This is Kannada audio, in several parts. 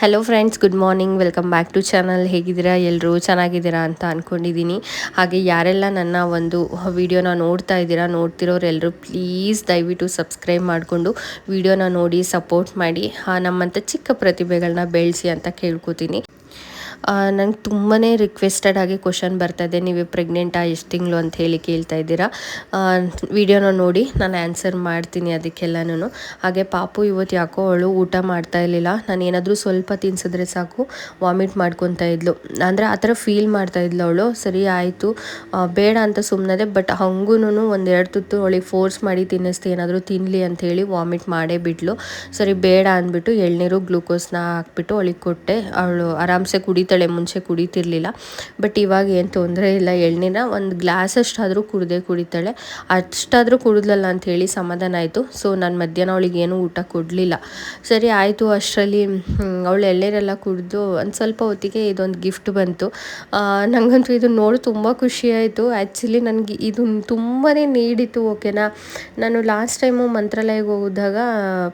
Hello friends, good morning. Welcome back to channel. ಹೇಗಿದ್ದೀರಾ? ಎಲ್ಲರೂ ಚೆನ್ನಾಗಿದ್ದೀರಾ ಅಂತ ಅಂದ್ಕೊಂಡಿದ್ದೀನಿ. ಹಾಗೆ ಯಾರೆಲ್ಲ ನನ್ನ ಒಂದು ವಿಡಿಯೋನ ನೋಡ್ತಿರೋರು ಎಲ್ಲರೂ ಪ್ಲೀಸ್ ದಯವಿಟ್ಟು ಸಬ್ಸ್ಕ್ರೈಬ್ ಮಾಡಿಕೊಂಡು ವಿಡಿಯೋನ ನೋಡಿ ಸಪೋರ್ಟ್ ಮಾಡಿ, ನಮ್ಮಂಥ ಚಿಕ್ಕ ಪ್ರತಿಭೆಗಳನ್ನ ಬೆಳೆಸಿ ಅಂತ ಕೇಳ್ಕೊತೀನಿ. ನಂಗೆ ತುಂಬಾ ರಿಕ್ವೆಸ್ಟೆಡ್ ಆಗಿ ಕ್ವಶನ್ ಬರ್ತಾಯಿದೆ, ನೀವು ಪ್ರೆಗ್ನೆಂಟಾ, ಎಷ್ಟು ತಿಂಗಳು ಅಂತ ಹೇಳಿ ಕೇಳ್ತಾ ಇದ್ದೀರಾ. ವಿಡಿಯೋನ ನೋಡಿ ನಾನು ಆನ್ಸರ್ ಮಾಡ್ತೀನಿ ಅದಕ್ಕೆಲ್ಲನೂ. ಹಾಗೆ ಪಾಪು ಇವತ್ತು ಯಾಕೋ ಅವಳು ಊಟ ಮಾಡ್ತಾ ಇರಲಿಲ್ಲ. ನಾನು ಏನಾದರೂ ಸ್ವಲ್ಪ ತಿನ್ಸಿದ್ರೆ ಸಾಕು ವಾಮಿಟ್ ಮಾಡ್ಕೊತಾ ಇದ್ಲು. ಅಂದರೆ ಆ ಥರ ಫೀಲ್ ಮಾಡ್ತಾಯಿದ್ಲು ಅವಳು. ಸರಿ ಆಯಿತು ಬೇಡ ಅಂತ ಸುಮ್ಮನದೆ. ಬಟ್ ಹಂಗೂ ಒಂದೆರಡು ತುತ್ತು ಅವಳಿಗೆ ಫೋರ್ಸ್ ಮಾಡಿ ತಿನ್ನಿಸ್ತು, ಏನಾದರೂ ತಿನ್ನಲಿ ಅಂಥೇಳಿ ವಾಮಿಟ್ ಮಾಡೇ ಬಿಟ್ಲು. ಸರಿ ಬೇಡ ಅಂದ್ಬಿಟ್ಟು ಎಳ್ನೀರು ಗ್ಲೂಕೋಸ್ನ ಹಾಕ್ಬಿಟ್ಟು ಅವಳಿಗೆ ಕೊಟ್ಟೆ. ಅವಳು ಆರಾಮ್ಸೆ ಕುಡಿತಾಳೆ, ಮುಂಚೆ ಕುಡಿತಿರ್ಲಿಲ್ಲ. ಬಟ್ ಇವಾಗ ಏನು ತೊಂದರೆ ಇಲ್ಲ, ಎಳ್ನೀರನ್ನ ಒಂದು ಗ್ಲಾಸ್ ಅಷ್ಟಾದರೂ ಕುಡಿತಾಳೆ. ಅಷ್ಟಾದರೂ ಕುಡಿದ್ಲಲ್ಲ ಅಂಥೇಳಿ ಸಮಾಧಾನ ಆಯಿತು. ಸೊ ನಾನು ಮಧ್ಯಾಹ್ನ ಅವಳಿಗೆ ಏನೂ ಊಟ ಕೊಡಲಿಲ್ಲ. ಸರಿ ಆಯಿತು. ಅಷ್ಟರಲ್ಲಿ ಅವಳು ಎಳ್ನೀರೆಲ್ಲ ಕುಡಿದು ಒಂದು ಸ್ವಲ್ಪ ಹೊತ್ತಿಗೆ ಇದೊಂದು ಗಿಫ್ಟ್ ಬಂತು. ನನಗಂತೂ ಇದು ನೋಡಿ ತುಂಬ ಖುಷಿಯಾಯಿತು. ಆ್ಯಕ್ಚುಲಿ ನನಗೆ ಇದು ತುಂಬಾ ನೀಡಿತ್ತು. ಓಕೆನಾ, ನಾನು ಲಾಸ್ಟ್ ಟೈಮು ಮಂತ್ರಾಲಯಕ್ಕೆ ಹೋದಾಗ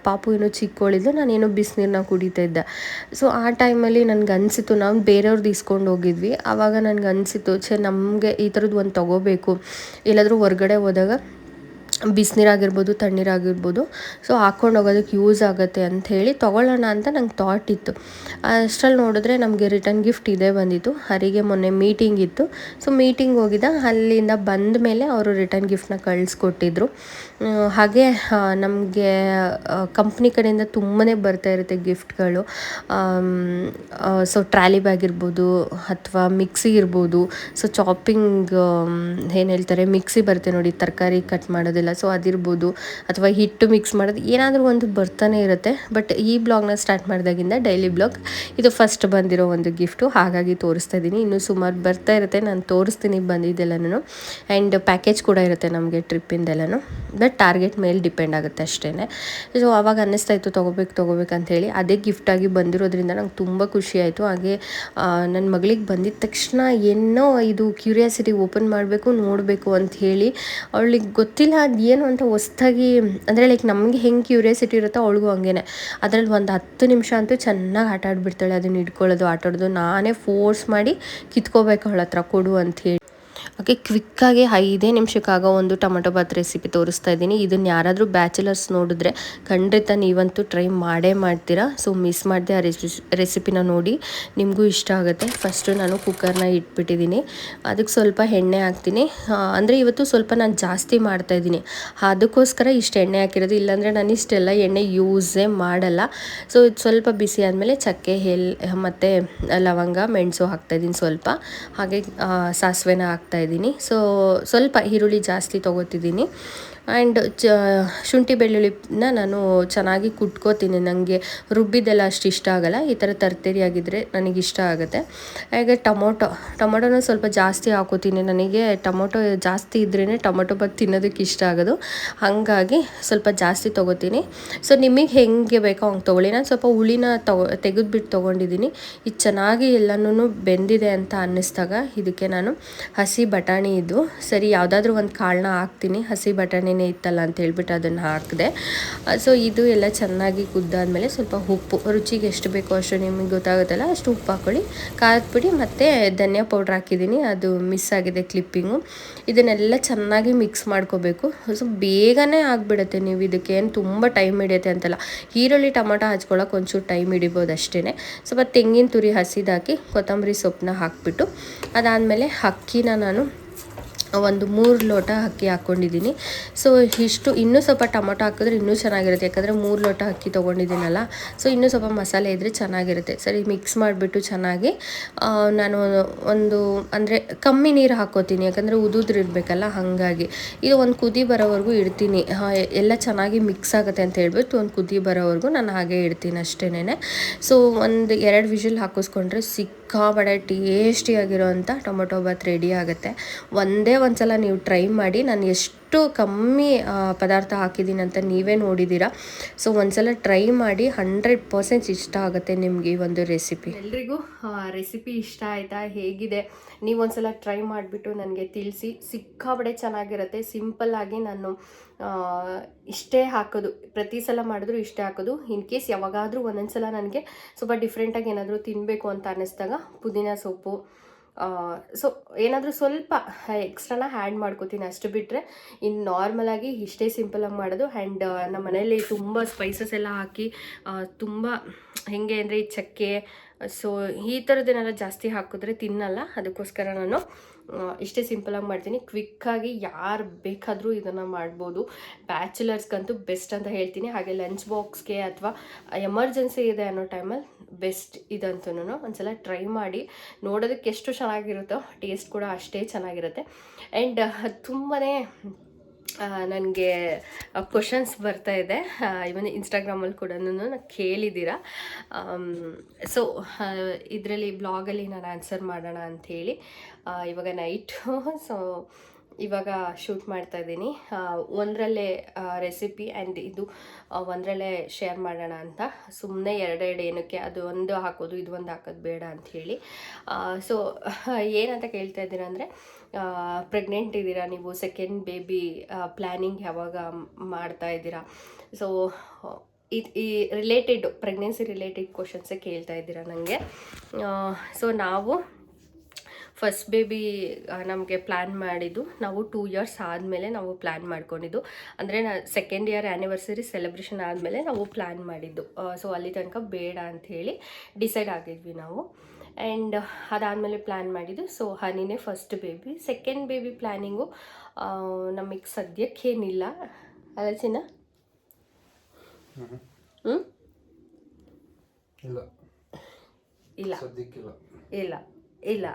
ಪಾಪು ಏನೋ ಚಿಕ್ಕವಳಿದ್ದು, ನಾನೇನೋ ಬಿಸಿನೀರನ್ನ ಕುಡಿತಾ ಇದ್ದೆ. ಸೊ ಆ ಟೈಮಲ್ಲಿ ನನಗೆ ಅನಿಸಿತು, ನಾವು ಬೇರೆಯವ್ರದ್ದು ಇಸ್ಕೊಂಡು ಹೋಗಿದ್ವಿ. ಆವಾಗ ನನಗೆ ಅನಿಸಿತು, ನಮಗೆ ಈ ಥರದ್ದು ಒಂದು ತೊಗೋಬೇಕು, ಎಲ್ಲಾದರೂ ಹೊರ್ಗಡೆ ಹೋದಾಗ ಬಿಸಿನೀರಾಗಿರ್ಬೋದು, ತಣ್ಣೀರಾಗಿರ್ಬೋದು, ಸೊ ಹಾಕ್ಕೊಂಡು ಹೋಗೋದಕ್ಕೆ ಯೂಸ್ ಆಗುತ್ತೆ ಅಂಥೇಳಿ ತೊಗೊಳ್ಳೋಣ ಅಂತ ನಂಗೆ ಥಾಟ್ ಇತ್ತು. ಅಷ್ಟರಲ್ಲಿ ನೋಡಿದ್ರೆ ನಮಗೆ ರಿಟರ್ನ್ ಗಿಫ್ಟ್ ಇದೇ ಬಂದಿತ್ತು. ಹರಿಗೆ ಮೊನ್ನೆ ಮೀಟಿಂಗ್ ಇತ್ತು. ಸೊ ಮೀಟಿಂಗ್ ಹೋಗಿದ್ದ, ಅಲ್ಲಿಂದ ಬಂದ ಮೇಲೆ ಅವರು ರಿಟರ್ನ್ ಗಿಫ್ಟ್ನ ಕಳಿಸ್ಕೊಟ್ಟಿದ್ರು. ಹಾಗೆ ನಮಗೆ ಕಂಪ್ನಿ ಕಡೆಯಿಂದ ತುಂಬಾ ಬರ್ತಾ ಇರುತ್ತೆ ಗಿಫ್ಟ್ಗಳು. ಸೊ ಟ್ರಾಲಿ ಬ್ಯಾಗ್ ಇರ್ಬೋದು, ಅಥವಾ ಮಿಕ್ಸಿ ಇರ್ಬೋದು. ಸೊ ಚಾಪಿಂಗ್ ಏನು ಹೇಳ್ತಾರೆ, ಮಿಕ್ಸಿ ಬರುತ್ತೆ ನೋಡಿ, ತರಕಾರಿ ಕಟ್ ಮಾಡೋದಿಲ್ಲ, ಸೊ ಅದಿರ್ಬೋದು, ಅಥವಾ ಹಿಟ್ಟು ಮಿಕ್ಸ್ ಮಾಡೋದು, ಏನಾದರೂ ಒಂದು ಬರ್ತಾನೆ ಇರುತ್ತೆ. ಬಟ್ ಈ ಬ್ಲಾಗ್ನ ಸ್ಟಾರ್ಟ್ ಮಾಡಿದಾಗಿಂದ ಡೈಲಿ ಬ್ಲಾಗ್ ಇದು ಫಸ್ಟ್ ಬಂದಿರೋ ಒಂದು ಗಿಫ್ಟು, ಹಾಗಾಗಿ ತೋರಿಸ್ತಾ ಇದ್ದೀನಿ. ಇನ್ನೂ ಸುಮಾರು ಬರ್ತಾ ಇರುತ್ತೆ, ನಾನು ತೋರಿಸ್ತೀನಿ ಬಂದಿದ್ದೆಲ್ಲನೂ. ಆ್ಯಂಡ್ ಪ್ಯಾಕೇಜ್ ಕೂಡ ಇರುತ್ತೆ ನಮಗೆ ಟ್ರಿಪ್ಪಿಂದೆಲ್ಲನೂ. ಬಟ್ ಟಾರ್ಗೆಟ್ ಮೇಲೆ ಡಿಪೆಂಡ್ ಆಗುತ್ತೆ ಅಷ್ಟೇ. ಸೊ ಆವಾಗ ಅನ್ನಿಸ್ತಾ ಇತ್ತು ತೊಗೋಬೇಕಂತೇಳಿ. ಅದೇ ಗಿಫ್ಟಾಗಿ ಬಂದಿರೋದ್ರಿಂದ ನಂಗೆ ತುಂಬ ಖುಷಿ ಆಯಿತು. ಹಾಗೆ ನನ್ನ ಮಗಳಿಗೆ ಬಂದಿದ್ದ ತಕ್ಷಣ ಏನೋ ಇದು ಕ್ಯೂರಿಯಾಸಿಟಿ, ಓಪನ್ ಮಾಡಬೇಕು, ನೋಡಬೇಕು ಅಂತ ಹೇಳಿ. ಅವಳಿಗೆ ಗೊತ್ತಿಲ್ಲ ಅದು ಏನು ಅಂತ ಹೊಸ್ದಾಗಿ, ಅಂದರೆ ಲೈಕ್ ನಮಗೆ ಹೆಂಗೆ ಕ್ಯೂರಿಯಾಸಿಟಿ ಇರುತ್ತೋ ಅವಳಿಗೂ ಹಂಗೇನೆ. ಅದರಲ್ಲಿ ಒಂದು 10 ನಿಮಿಷ ಅಂತೂ ಚೆನ್ನಾಗಿ ಆಟ ಆಡಿಬಿಡ್ತಾಳೆ. ಅದನ್ನು ಹಿಡ್ಕೊಳ್ಳೋದು, ಆಟಾಡೋದು, ನಾನೇ ಫೋರ್ಸ್ ಮಾಡಿ ಕಿತ್ಕೋಬೇಕು ಅವಳ ಹತ್ರ, ಕೊಡು ಅಂಥೇಳಿ. ಓಕೆ, ಕ್ವಿಕ್ಕಾಗಿ 5 ನಿಮಿಷಕ್ಕಾಗೋ ಒಂದು ಟೊಮೊಟೊ ಬಾತ್ ರೆಸಿಪಿ ತೋರಿಸ್ತಾ ಇದ್ದೀನಿ. ಇದನ್ನು ಯಾರಾದರೂ ಬ್ಯಾಚುಲರ್ಸ್ ನೋಡಿದ್ರೆ ಖಂಡಿತ ನೀವಂತೂ ಟ್ರೈ ಮಾಡೇ ಮಾಡ್ತೀರಾ. ಸೊ ಮಿಸ್ ಮಾಡದೆ ಆ ರೆಸಿಪಿನ ನೋಡಿ, ನಿಮಗೂ ಇಷ್ಟ ಆಗುತ್ತೆ. ಫಸ್ಟು ನಾನು ಕುಕ್ಕರ್ನ ಇಟ್ಬಿಟ್ಟಿದ್ದೀನಿ. ಅದಕ್ಕೆ ಸ್ವಲ್ಪ ಎಣ್ಣೆ ಹಾಕ್ತೀನಿ. ಅಂದರೆ ಇವತ್ತು ಸ್ವಲ್ಪ ನಾನು ಜಾಸ್ತಿ ಮಾಡ್ತಾಯಿದ್ದೀನಿ, ಅದಕ್ಕೋಸ್ಕರ ಇಷ್ಟು ಎಣ್ಣೆ ಹಾಕಿರೋದು. ಇಲ್ಲಾಂದರೆ ನಾನು ಇಷ್ಟೆಲ್ಲ ಎಣ್ಣೆ ಯೂಸೇ ಮಾಡಲ್ಲ. ಸೊ ಇದು ಸ್ವಲ್ಪ ಬಿಸಿ ಆದಮೇಲೆ ಚಕ್ಕೆ, ಮತ್ತು ಲವಂಗ, ಮೆಣಸು ಹಾಕ್ತಾಯಿದ್ದೀನಿ ಸ್ವಲ್ಪ. ಹಾಗೆ ಸಾಸಿವೆನ ಹಾಕ್ತಾಯಿದ್ದೀನಿ. ಸೊ ಸ್ವಲ್ಪ ಈರುಳ್ಳಿ ಜಾಸ್ತಿ ತೊಗೋತಿದ್ದೀನಿ. ಆ್ಯಂಡ್ ಶುಂಠಿ ಬೆಳ್ಳುಳ್ಳಿನ ನಾನು ಚೆನ್ನಾಗಿ ಕುಟ್ಕೋತೀನಿ. ನನಗೆ ರುಬ್ಬಿದ್ದೆಲ್ಲ ಅಷ್ಟು ಇಷ್ಟ ಆಗೋಲ್ಲ. ಈ ಥರ ತರ್ತರಿಯಾಗಿದ್ದರೆ ನನಗಿಷ್ಟ ಆಗುತ್ತೆ. ಹಾಗೆ ಟೊಮೊಟೊನ ಸ್ವಲ್ಪ ಜಾಸ್ತಿ ಹಾಕೋತೀನಿ. ನನಗೆ ಟೊಮೊಟೊ ಜಾಸ್ತಿ ಇದ್ರೇ ಟೊಮೊಟೊ ಬಾತ್ ತಿನ್ನೋದಕ್ಕೆ ಇಷ್ಟ ಆಗೋದು. ಹಾಗಾಗಿ ಸ್ವಲ್ಪ ಜಾಸ್ತಿ ತೊಗೋತೀನಿ. ಸೊ ನಿಮಗೆ ಹೆಂಗೆ ಬೇಕೋ ಹಂಗೆ ತೊಗೊಳ್ಳಿ. ನಾನು ಸ್ವಲ್ಪ ಹುಳಿನ ತೆಗೆದುಬಿಟ್ಟು ತೊಗೊಂಡಿದ್ದೀನಿ. ಇದು ಚೆನ್ನಾಗಿ ಎಲ್ಲನೂ ಬೆಂದಿದೆ ಅಂತ ಅನ್ನಿಸ್ದಾಗ ಇದಕ್ಕೆ ನಾನು ಹಸಿ ಬಟಾಣಿ ಇದ್ದು, ಸರಿ ಯಾವುದಾದ್ರೂ ಒಂದು ಕಾಳನ್ನ ಹಾಕ್ತೀನಿ. ಹಸಿ ಬಟಾಣಿನೇ ಇತ್ತಲ್ಲ ಅಂತ ಹೇಳ್ಬಿಟ್ಟು ಅದನ್ನು ಹಾಕಿದೆ. ಸೊ ಇದು ಎಲ್ಲ ಚೆನ್ನಾಗಿ ಕುದ್ದಾದಮೇಲೆ ಸ್ವಲ್ಪ ಉಪ್ಪು, ರುಚಿಗೆ ಎಷ್ಟು ಬೇಕೋ ಅಷ್ಟು, ನಿಮಗೆ ಗೊತ್ತಾಗುತ್ತಲ್ಲ ಅಷ್ಟು ಉಪ್ಪು ಹಾಕ್ಕೊಳ್ಳಿ. ಖಾರದ ಪುಡಿ ಮತ್ತು ಧನಿಯಾ ಪೌಡ್ರ್ ಹಾಕಿದ್ದೀನಿ, ಅದು ಮಿಸ್ ಆಗಿದೆ ಕ್ಲಿಪ್ಪಿಂಗು. ಇದನ್ನೆಲ್ಲ ಚೆನ್ನಾಗಿ ಮಿಕ್ಸ್ ಮಾಡ್ಕೋಬೇಕು. ಸೊ ಬೇಗನೆ ಆಗಿಬಿಡುತ್ತೆ. ನೀವು ಇದಕ್ಕೆ ಏನು ತುಂಬ ಟೈಮ್ ಹಿಡಿಯುತ್ತೆ ಅಂತಲ್ಲ. ಈರುಳ್ಳಿ ಟೊಮೊಟೊ ಹಚ್ಕೊಳ್ಳೋಕೆ ಒಂಚೂರು ಟೈಮ್ ಹಿಡಿಬೋದು ಅಷ್ಟೇ. ಸ್ವಲ್ಪ ತೆಂಗಿನ ತುರಿ ಹಸಿದಾಕಿ ಕೊತ್ತಂಬರಿ ಸೊಪ್ಪನ್ನ ಹಾಕಿಬಿಟ್ಟು, ಅದಾದಮೇಲೆ ಅಕ್ಕಿನ ನಾನು ಒಂದು 3 ಲೋಟ ಅಕ್ಕಿ ಹಾಕ್ಕೊಂಡಿದ್ದೀನಿ. ಸೊ ಇಷ್ಟು, ಇನ್ನೂ ಸ್ವಲ್ಪ ಟೊಮೊಟೊ ಹಾಕಿದ್ರೆ ಇನ್ನೂ ಚೆನ್ನಾಗಿರುತ್ತೆ, ಯಾಕಂದರೆ 3 ಲೋಟ ಅಕ್ಕಿ ತೊಗೊಂಡಿದ್ದೀನಲ್ಲ. ಸೊ ಇನ್ನೂ ಸ್ವಲ್ಪ ಮಸಾಲೆ ಇದ್ದರೆ ಚೆನ್ನಾಗಿರುತ್ತೆ. ಸರಿ ಮಿಕ್ಸ್ ಮಾಡಿಬಿಟ್ಟು ಚೆನ್ನಾಗಿ ನಾನು ಒಂದು, ಅಂದರೆ ಕಮ್ಮಿ ನೀರು ಹಾಕ್ಕೋತೀನಿ, ಯಾಕಂದರೆ ಉದುರಿರ್ಬೇಕಲ್ಲ, ಹಾಗಾಗಿ ಇದು ಒಂದು ಕುದಿ ಬರೋವರೆಗೂ ಇಡ್ತೀನಿ. ಎಲ್ಲ ಚೆನ್ನಾಗಿ ಮಿಕ್ಸ್ ಆಗುತ್ತೆ ಅಂತ ಹೇಳ್ಬಿಟ್ಟು ಒಂದು ಕುದಿ ಬರೋವರೆಗೂ ನಾನು ಹಾಗೆ ಇಡ್ತೀನಿ ಅಷ್ಟೇನೆ. ಸೊ ಒಂದು 2 ವಿಷಲ್ ಹಾಕಿಸ್ಕೊಂಡ್ರೆ ಸಿಕ್ಕಾಬಡೆ ಟೇಸ್ಟಿಯಾಗಿರೋ ಅಂಥ ಟೊಮೊಟೊ ಬಾತ್ ರೆಡಿ ಆಗುತ್ತೆ. ಒಂದೇ ಒಂದು ಸಲ ನೀವು ಟ್ರೈ ಮಾಡಿ. ನಾನು ಎಷ್ಟು ಎಷ್ಟು ಕಮ್ಮಿ ಪದಾರ್ಥ ಹಾಕಿದ್ದೀನಿ ಅಂತ ನೀವೇ ನೋಡಿದ್ದೀರಾ. ಸೊ ಒಂದ್ಸಲ ಟ್ರೈ ಮಾಡಿ, 100% ಇಷ್ಟ ಆಗುತ್ತೆ ನಿಮಗೆ ಈ ಒಂದು ರೆಸಿಪಿ. ಎಲ್ರಿಗೂ ರೆಸಿಪಿ ಇಷ್ಟ ಆಯಿತಾ, ಹೇಗಿದೆ, ನೀವು ಒಂದ್ಸಲ ಟ್ರೈ ಮಾಡಿಬಿಟ್ಟು ನನಗೆ ತಿಳಿಸಿ. ಸಿಕ್ಕಾಬಡೆ ಚೆನ್ನಾಗಿರುತ್ತೆ. ಸಿಂಪಲ್ಲಾಗಿ ನಾನು ಇಷ್ಟೇ ಹಾಕೋದು, ಪ್ರತಿ ಸಲ ಮಾಡಿದ್ರು ಇಷ್ಟೇ ಹಾಕೋದು. ಇನ್ ಕೇಸ್ ಯಾವಾಗಾದರೂ ಒಂದೊಂದ್ಸಲ ನನಗೆ ಸ್ವಲ್ಪ ಡಿಫ್ರೆಂಟಾಗಿ ಏನಾದರೂ ತಿನ್ನಬೇಕು ಅಂತ ಅನ್ನಿಸ್ದಾಗ ಪುದೀನ ಸೊಪ್ಪು, ಸೊ ಏನಾದರೂ ಸ್ವಲ್ಪ ಎಕ್ಸ್ಟ್ರಾನ ಆ್ಯಡ್ ಮಾಡ್ಕೋತೀನಿ, ಅಷ್ಟು ಬಿಟ್ಟರೆ ಇನ್ನು ನಾರ್ಮಲಾಗಿ ಇಷ್ಟೇ ಸಿಂಪಲಾಗಿ ಮಾಡೋದು. ಆ್ಯಂಡ್ ನಮ್ಮ ಮನೇಲಿ ತುಂಬ ಸ್ಪೈಸಸ್ ಎಲ್ಲ ಹಾಕಿ ತುಂಬ ಹೇಗೆ ಅಂದರೆ ಈ ಚಕ್ಕೆ, ಸೊ ಈ ಥರದ್ದೇನೆಲ್ಲ ಜಾಸ್ತಿ ಹಾಕಿದ್ರೆ ತಿನ್ನಲ್ಲ. ಅದಕ್ಕೋಸ್ಕರ ನಾನು ಇಷ್ಟೇ ಸಿಂಪಲಾಗಿ ಮಾಡ್ತೀನಿ. ಕ್ವಿಕ್ಕಾಗಿ ಯಾರು ಬೇಕಾದರೂ ಇದನ್ನು ಮಾಡ್ಬೋದು. ಬ್ಯಾಚುಲರ್ಸ್ಗಂತೂ ಬೆಸ್ಟ್ ಅಂತ ಹೇಳ್ತೀನಿ. ಹಾಗೆ ಲಂಚ್ ಬಾಕ್ಸ್ಗೆ ಅಥವಾ ಎಮರ್ಜೆನ್ಸಿ ಇದೆ ಅನ್ನೋ ಟೈಮಲ್ಲಿ ಬೆಸ್ಟ್ ಇದಂತೂ. ಒಂದ್ಸಲ ಟ್ರೈ ಮಾಡಿ, ನೋಡೋದಕ್ಕೆ ಎಷ್ಟು ಚೆನ್ನಾಗಿರುತ್ತೋ ಟೇಸ್ಟ್ ಕೂಡ ಅಷ್ಟೇ ಚೆನ್ನಾಗಿರುತ್ತೆ. ಆ್ಯಂಡ್ ತುಂಬಾ ನನಗೆ ಕ್ವಶನ್ಸ್ ಬರ್ತಾ ಇದೆ, ಇವನ್ ಇನ್ಸ್ಟಾಗ್ರಾಮಲ್ಲಿ ಕೂಡ ಕೇಳಿದ್ದೀರಾ. ಸೊ ಇದರಲ್ಲಿ ಬ್ಲಾಗಲ್ಲಿ ನಾನು ಆನ್ಸರ್ ಮಾಡೋಣ ಅಂಥೇಳಿ ಇವಾಗ ನೈಟು, ಸೊ ಇವಾಗ ಶೂಟ್ ಮಾಡ್ತಾ ಇದ್ದೀನಿ. ಒಂದರಲ್ಲೇ ರೆಸಿಪಿ ಆ್ಯಂಡ್ ಇದು ಒಂದರಲ್ಲೇ ಶೇರ್ ಮಾಡೋಣ ಅಂತ. ಸುಮ್ಮನೆ ಎರಡೆರಡು ಏನಕ್ಕೆ, ಅದು ಒಂದು ಹಾಕೋದು ಇದು ಒಂದು ಹಾಕೋದು ಬೇಡ ಅಂಥೇಳಿ. ಸೊ ಏನಂತ ಕೇಳ್ತಾ ಇದ್ದೀರಾ ಅಂದರೆ, ಪ್ರೆಗ್ನೆಂಟ್ ಇದ್ದೀರಾ ನೀವು, ಸೆಕೆಂಡ್ ಬೇಬಿ ಪ್ಲ್ಯಾನಿಂಗ್ ಯಾವಾಗ ಮಾಡ್ತಾ ಇದ್ದೀರಾ, ಸೊ ಈ ರಿಲೇಟೆಡ್ ಪ್ರೆಗ್ನೆನ್ಸಿ ರಿಲೇಟೆಡ್ ಕ್ವಶನ್ಸೇ ಕೇಳ್ತಾ ಇದ್ದೀರಾ ನನಗೆ. ಸೊ ನಾವು ಫಸ್ಟ್ ಬೇಬಿ ನಮಗೆ ಪ್ಲ್ಯಾನ್ ಮಾಡಿದ್ದು, ನಾವು 2 years ಆದಮೇಲೆ ನಾವು ಪ್ಲ್ಯಾನ್ ಮಾಡ್ಕೊಂಡಿದ್ದು. ಅಂದರೆ ಸೆಕೆಂಡ್ ಇಯರ್ ಆ್ಯನಿವರ್ಸರಿ ಸೆಲೆಬ್ರೇಷನ್ ಆದಮೇಲೆ ನಾವು ಪ್ಲ್ಯಾನ್ ಮಾಡಿದ್ದು. ಸೊ ಅಲ್ಲಿ ತನಕ ಬೇಡ ಅಂಥೇಳಿ ಡಿಸೈಡ್ ಆಗಿದ್ವಿ ನಾವು. ಆ್ಯಂಡ್ ಅದಾದಮೇಲೆ ಪ್ಲ್ಯಾನ್ ಮಾಡಿದ್ದು. ಸೊ ಹನಿನೇ first baby. Second baby planning ನಮಗೆ ಸದ್ಯಕ್ಕೇನಿಲ್ಲ ಅಲ್ಲ ಚಿನ್ನ? ಇಲ್ಲ ಇಲ್ಲ ಇಲ್ಲ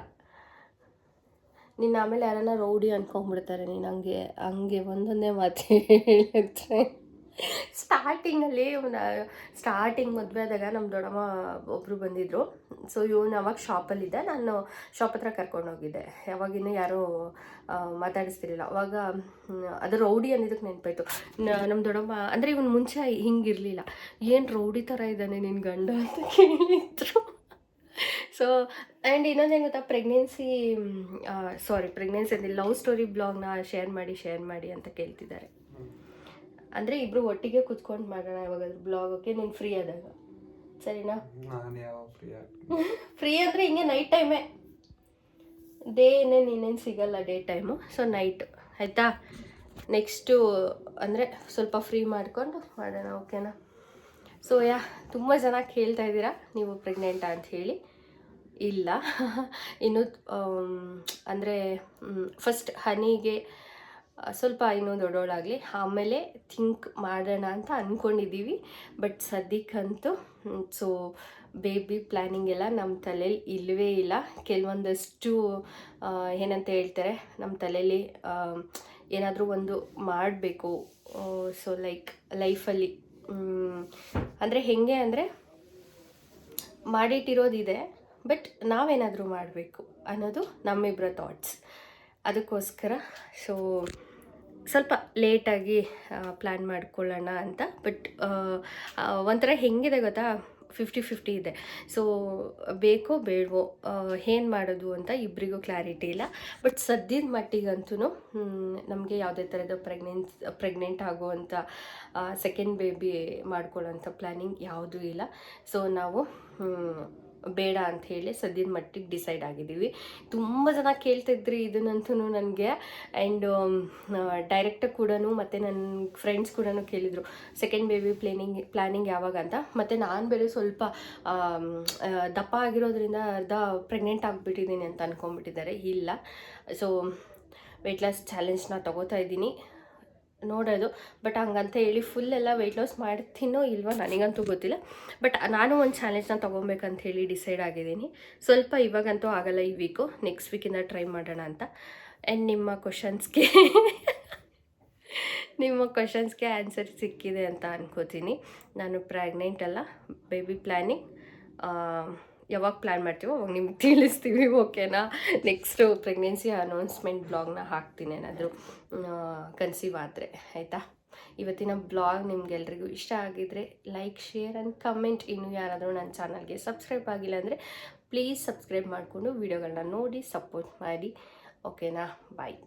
ನಿನ್ನ ಆಮೇಲೆ ಯಾರನ್ನ ರೌಡಿ ಅನ್ಕೊಂಡ್ಬಿಡ್ತಾರೆ. ನೀನು ಹಂಗೆ ಒಂದೊಂದೇ ಮಾತು ಹೇಳಿದ್ರೆ. ಸ್ಟಾರ್ಟಿಂಗ್ ಮದುವೆ ಆದಾಗ ನಮ್ಮ ದೊಡ್ಡಮ್ಮ ಒಬ್ಬರು ಬಂದಿದ್ದರು. ಸೊ ಇವನು ಅವಾಗ ಶಾಪಲ್ಲಿದ್ದೆ, ನಾನು ಶಾಪ್ ಹತ್ರ ಕರ್ಕೊಂಡೋಗಿದ್ದೆ. ಯಾವಾಗಿನ್ನೂ ಯಾರೂ ಮಾತಾಡಿಸ್ತಿರಲಿಲ್ಲ. ಅವಾಗ ಅದು ರೌಡಿ ಅನ್ನೋದಕ್ಕೆ ನೆನಪಾಯ್ತು. ನಮ್ಮ ದೊಡ್ಡಮ್ಮ ಅಂದರೆ ಇವನು ಮುಂಚೆ ಹಿಂಗಿರಲಿಲ್ಲ. ಏನು ರೌಡಿ ಥರ ಇದ್ದಾನೆ ನಿನ್ನ ಗಂಡ ಅಂತ ಕೇಳಿದ್ರು. ಸೊ ಆ್ಯಂಡ್ ಇನ್ನೊಂದೇನು ಗೊತ್ತಾ, ಪ್ರೆಗ್ನೆನ್ಸಿ ಲವ್ ಸ್ಟೋರಿ ಬ್ಲಾಗ್ನ ಶೇರ್ ಮಾಡಿ ಅಂತ ಕೇಳ್ತಿದ್ದಾರೆ. ಅಂದರೆ ಇಬ್ಬರು ಒಟ್ಟಿಗೆ ಕುತ್ಕೊಂಡು ಮಾಡೋಣ ಯಾವಾಗಾದ್ರೂ ಬ್ಲಾಗಕ್ಕೆ, ನೀನು ಫ್ರೀ ಆದಾಗ, ಸರಿನಾ? ಫ್ರೀ ಅಂದರೆ ಹಿಂಗೆ ನೈಟ್ ಟೈಮೇ, ಡೇನೇ ನೀನೇನು ಸಿಗಲ್ಲ, ಡೇ ಟೈಮು. ಸೊ ನೈಟ್ ಆಯಿತಾ? ನೆಕ್ಸ್ಟು ಅಂದರೆ ಸ್ವಲ್ಪ ಫ್ರೀ ಮಾಡಿಕೊಂಡು ಮಾಡೋಣ, ಓಕೆನಾ? ಸೊ ತುಂಬ ಜನ ಕೇಳ್ತಾ ಇದ್ದೀರಾ ನೀವು ಪ್ರೆಗ್ನೆಂಟಾ ಅಂತ ಹೇಳಿ. ಇಲ್ಲ, ಇನ್ನು ಅಂದರೆ ಫಸ್ಟ್ ಹನಿಗೆ ಸ್ವಲ್ಪ ಇನ್ನೂ ದೊಡ್ಡೋಳಾಗಲಿ, ಆಮೇಲೆ ಥಿಂಕ್ ಮಾಡೋಣ ಅಂತ ಅಂದ್ಕೊಂಡಿದ್ದೀವಿ. ಬಟ್ ಸದ್ಯಕ್ಕಂತೂ ಸೊ ಬೇಬಿ ಪ್ಲ್ಯಾನಿಂಗ್ ಎಲ್ಲ ನಮ್ಮ ತಲೆಯಲ್ಲಿ ಇಲ್ಲವೇ ಇಲ್ಲ. ಕೆಲವೊಂದಷ್ಟು ಏನಂತ ಹೇಳ್ತಾರೆ, ನಮ್ಮ ತಲೆಯಲ್ಲಿ ಏನಾದರೂ ಒಂದು ಮಾಡಬೇಕು. ಸೊ ಲೈಕ್ ಲೈಫಲ್ಲಿ ಅಂದರೆ ಹೆಂಗೆ ಅಂದರೆ ಮಾಡಿಟ್ಟಿರೋದಿದೆ, ಬಟ್ ನಾವೇನಾದರೂ ಮಾಡಬೇಕು ಅನ್ನೋದು ನಮ್ಮಿಬ್ಬರ ಥಾಟ್ಸ್. ಅದಕ್ಕೋಸ್ಕರ ಸೊ ಸ್ವಲ್ಪ ಲೇಟಾಗಿ ಪ್ಲ್ಯಾನ್ ಮಾಡ್ಕೊಳ್ಳೋಣ ಅಂತ. ಬಟ್ ಒಂಥರ ಹೆಂಗಿದೆ ಗೊತ್ತಾ, 50-50 ಇದೆ. ಸೊ ಬೇಕೋ ಬೇಡವೋ, ಏನು ಮಾಡೋದು ಅಂತ ಇಬ್ಬರಿಗೂ ಕ್ಲಾರಿಟಿ ಇಲ್ಲ. ಬಟ್ ಸದ್ಯದ ಮಟ್ಟಿಗಂತೂ ನಮಗೆ ಯಾವುದೇ ಥರದ ಪ್ರೆಗ್ನೆಂಟ್ ಆಗುವಂಥ ಸೆಕೆಂಡ್ ಬೇಬಿ ಮಾಡ್ಕೊಳ್ಳೋಂಥ ಪ್ಲ್ಯಾನಿಂಗ್ ಯಾವುದೂ ಇಲ್ಲ. ಸೊ ನಾವು ಬೇಡ ಅಂಥೇಳಿ ಸದ್ಯದ ಮಟ್ಟಿಗೆ ಡಿಸೈಡ್ ಆಗಿದ್ದೀವಿ. ತುಂಬ ಜನ ಕೇಳ್ತಿದ್ರಿ ಇದನ್ನಂತೂ ನನಗೆ. ಆ್ಯಂಡ್ ಡೈರೆಕ್ಟಾಗಿ ಕೂಡ ಮತ್ತು ನನ್ನ ಫ್ರೆಂಡ್ಸ್ ಕೂಡ ಕೇಳಿದರು ಸೆಕೆಂಡ್ ಬೇಬಿ ಪ್ಲ್ಯಾನಿಂಗ್ ಯಾವಾಗ ಅಂತ. ಮತ್ತು ನಾನು ಬೇರೆ ಸ್ವಲ್ಪ ದಪ್ಪ ಆಗಿರೋದ್ರಿಂದ ಅರ್ಧ ಪ್ರೆಗ್ನೆಂಟ್ ಆಗಿಬಿಟ್ಟಿದ್ದೀನಿ ಅಂತ ಅಂದ್ಕೊಂಡ್ಬಿಟ್ಟಿದ್ದಾರೆ. ಇಲ್ಲ, ಸೊ ವೆಯ್ಟ್ ಲಾಸ್ ಚಾಲೆಂಜ್ನ ತೊಗೋತಾ ಇದ್ದೀನಿ, ನೋಡೋದು. ಬಟ್ ಹಂಗಂತ ಹೇಳಿ ಫುಲ್ಲೆಲ್ಲ ವೆಯ್ಟ್ ಲಾಸ್ ಮಾಡ್ತೀನೋ ಇಲ್ವೋ ನನಗಂತೂ ಗೊತ್ತಿಲ್ಲ. ಬಟ್ ನಾನು ಒಂದು ಚಾಲೆಂಜ್ನ ತೊಗೊಬೇಕಂತ ಹೇಳಿ ಡಿಸೈಡ್ ಆಗಿದ್ದೀನಿ. ಸ್ವಲ್ಪ ಇವಾಗಂತೂ ಆಗಲ್ಲ, ಈ ವೀಕು, ನೆಕ್ಸ್ಟ್ ವೀಕಿಂದ ಟ್ರೈ ಮಾಡೋಣ ಅಂತ. ಆ್ಯಂಡ್ ನಿಮ್ಮ ಕ್ವಶನ್ಸ್ಗೆ ಆನ್ಸರ್ ಸಿಕ್ಕಿದೆ ಅಂತ ಅನ್ಕೋತೀನಿ. ನಾನು ಪ್ರೆಗ್ನೆಂಟ್ ಅಲ್ಲ, ಬೇಬಿ ಪ್ಲ್ಯಾನಿಂಗ್ ಯಾವಾಗ ಪ್ಲ್ಯಾನ್ ಮಾಡ್ತೀವೋ ಅವಾಗ ನಿಮ್ಗೆ ತಿಳಿಸ್ತೀವಿ, ಓಕೆನಾ. ನೆಕ್ಸ್ಟು ಪ್ರೆಗ್ನೆನ್ಸಿ ಅನೌನ್ಸ್ಮೆಂಟ್ ಬ್ಲಾಗ್ನ ಹಾಕ್ತೀನಿ ಏನಾದರೂ ಕನ್ಸೀವ್ ಆದರೆ, ಆಯಿತಾ. ಇವತ್ತಿನ ಬ್ಲಾಗ್ ನಿಮ್ಗೆಲ್ರಿಗೂ ಇಷ್ಟ ಆಗಿದ್ರೆ ಲೈಕ್, ಶೇರ್ ಆ್ಯಂಡ್ ಕಮೆಂಟ್. ಇನ್ನು ಯಾರಾದರೂ ನನ್ನ ಚಾನಲ್ಗೆ ಸಬ್ಸ್ಕ್ರೈಬ್ ಆಗಿಲ್ಲ ಅಂದರೆ ಪ್ಲೀಸ್ ಸಬ್ಸ್ಕ್ರೈಬ್ ಮಾಡಿಕೊಂಡು ವಿಡಿಯೋಗಳನ್ನ ನೋಡಿ ಸಪೋರ್ಟ್ ಮಾಡಿ, ಓಕೆನಾ. ಬಾಯ್.